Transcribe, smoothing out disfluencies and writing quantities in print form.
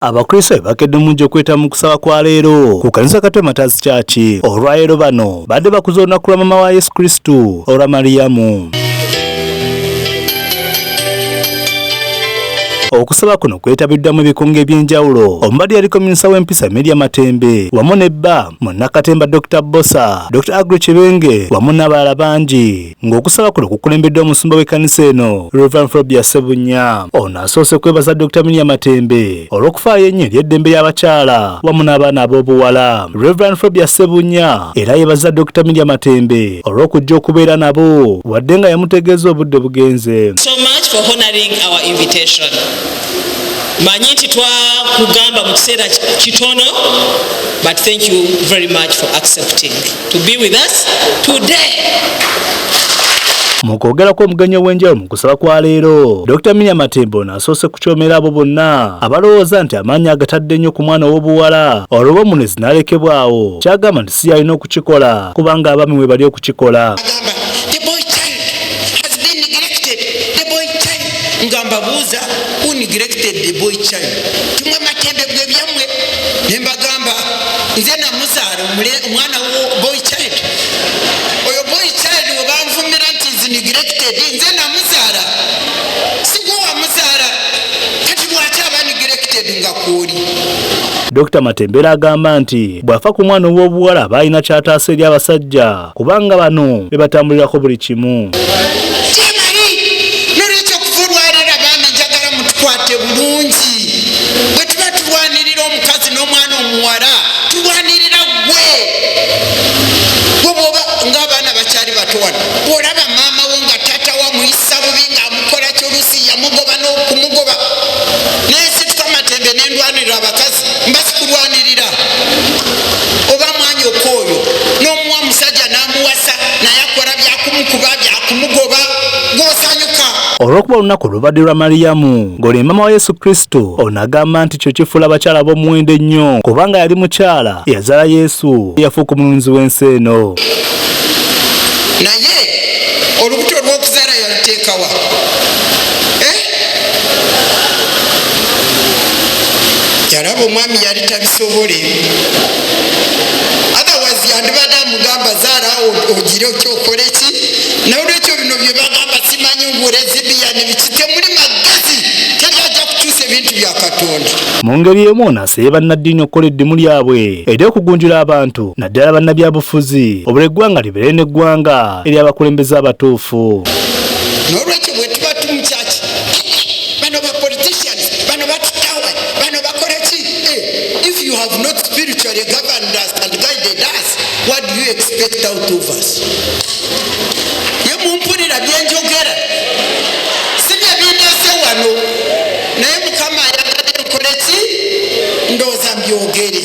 Abakristo bakedde munjo okweta mu kusaba kwa leero ku kanisa Katema Tazi Church olwaleero bano badde bakuza olunaku lwa mama wa Yesu Kristo olwa Mariyamu. Okusaba kuno kwetabiddwamu ebikungo eby'enjawulo omubadde yaliko minisita w'empisa Media Matembe wamu ne bba Munnakatemba Dr. Bosa, Dr. Agri Chibenge wamu n'abalala bangi, ng'okusaba kuno kukulembeddwa omusumba w'ekkanisa eno Reverend Frobia Ssebunya. Ono asoose kwebaza Dr. Media Matembe olw'okufaayo ennyo eri eddembe y'abakyala wamu n'abaana ab'obuwala. Reverend Frobia Ssebunya era yeebaza Dr. Media Matembe olw'okujja okubeera nabo wadde nga yamutegeeza obudde bugenze. So much for honoring our invitation. Manyi nti twakugamba mu kiseera kitono, but thank you very much for accepting to be with us today. Mu kwogerako omugenyi w'enjawulo mu kusaba kwa leero, Dr. Media Matembe n'asoose kukyomera abo bonna abalowooza nti amaanyi agatadde nnyo ku mwana ow'obuwala olwo omunezi n'alekebwawo, kyagamba nti si yalina okukikola kubanga abaami we bali okukikola. Ngamba buuza who neglected the boy child. Tumwe Matembe bwe byamwe nembagamba nze namuzaala omwana wo boy child. Oyo boy child obanvumira nti is neglected nze namuzaala sigwe wamuzaala kati lwaki aba neglected nga kwoli. Dr. Matembe agamba nti bw'afa ku mwana ow'obuwala aba alina ky'ataasa eri abasajja kubanga bano be batambulirako buli kimu. Bulungi bwe tuba tulwanirira omukazi n'omwana omuwala tulwanirira gwe bwoba ng'abaana bakyali batowana bw'olaba maama we nga taata wa muyisa bubi ng'amukola kyolusi yamugoba n'okumugoba naye situka Matembe n'endwanirira abakazi mba sikulwanirira oba mwanyoko oyo n'omuwa musajja n'amuwasa naye akola byakumukuba byakumugoba gw'osanyuka. Olw'okuba olunaku olubadde lwa Mariyamu ng'oli mama wa Yesu Kristo, ono agamba nti kyo kifuula abakyala b'omuwendo ennyo kubanga yali mukyala eyazaala Yesu yafuuka omulunzi w'ensi eno. Naye olubuto lw'okuzaala yaluteekawa? Yalaba omwami yali tabisobole. Otherwise yandibadde amugamba zaala ogire okyokole ki? N'olwekyo bino bye bagamba simanyi ng'olezi biya ne biki temuli magezi teri kukyusa ebintu bya Katonda. Mu ngeri emu ono asabye bannaddiini okukola eddimu lyabwe ery'okugunjula abantu naddala bannabyabufuzi obula eggwanga libeere n'eggwanga eri abakulembeze abatuufu. N'olwekyo bwe tuba tumukyaki bano ba politicians bano batutawe bano bakola ki? If you have not spiritually governed us and guided us, what do you expect out of us? Mumpulira byenjogera sibye bindeese wano naye Mukama ayagadde nkole ki ndowooza mbyogere.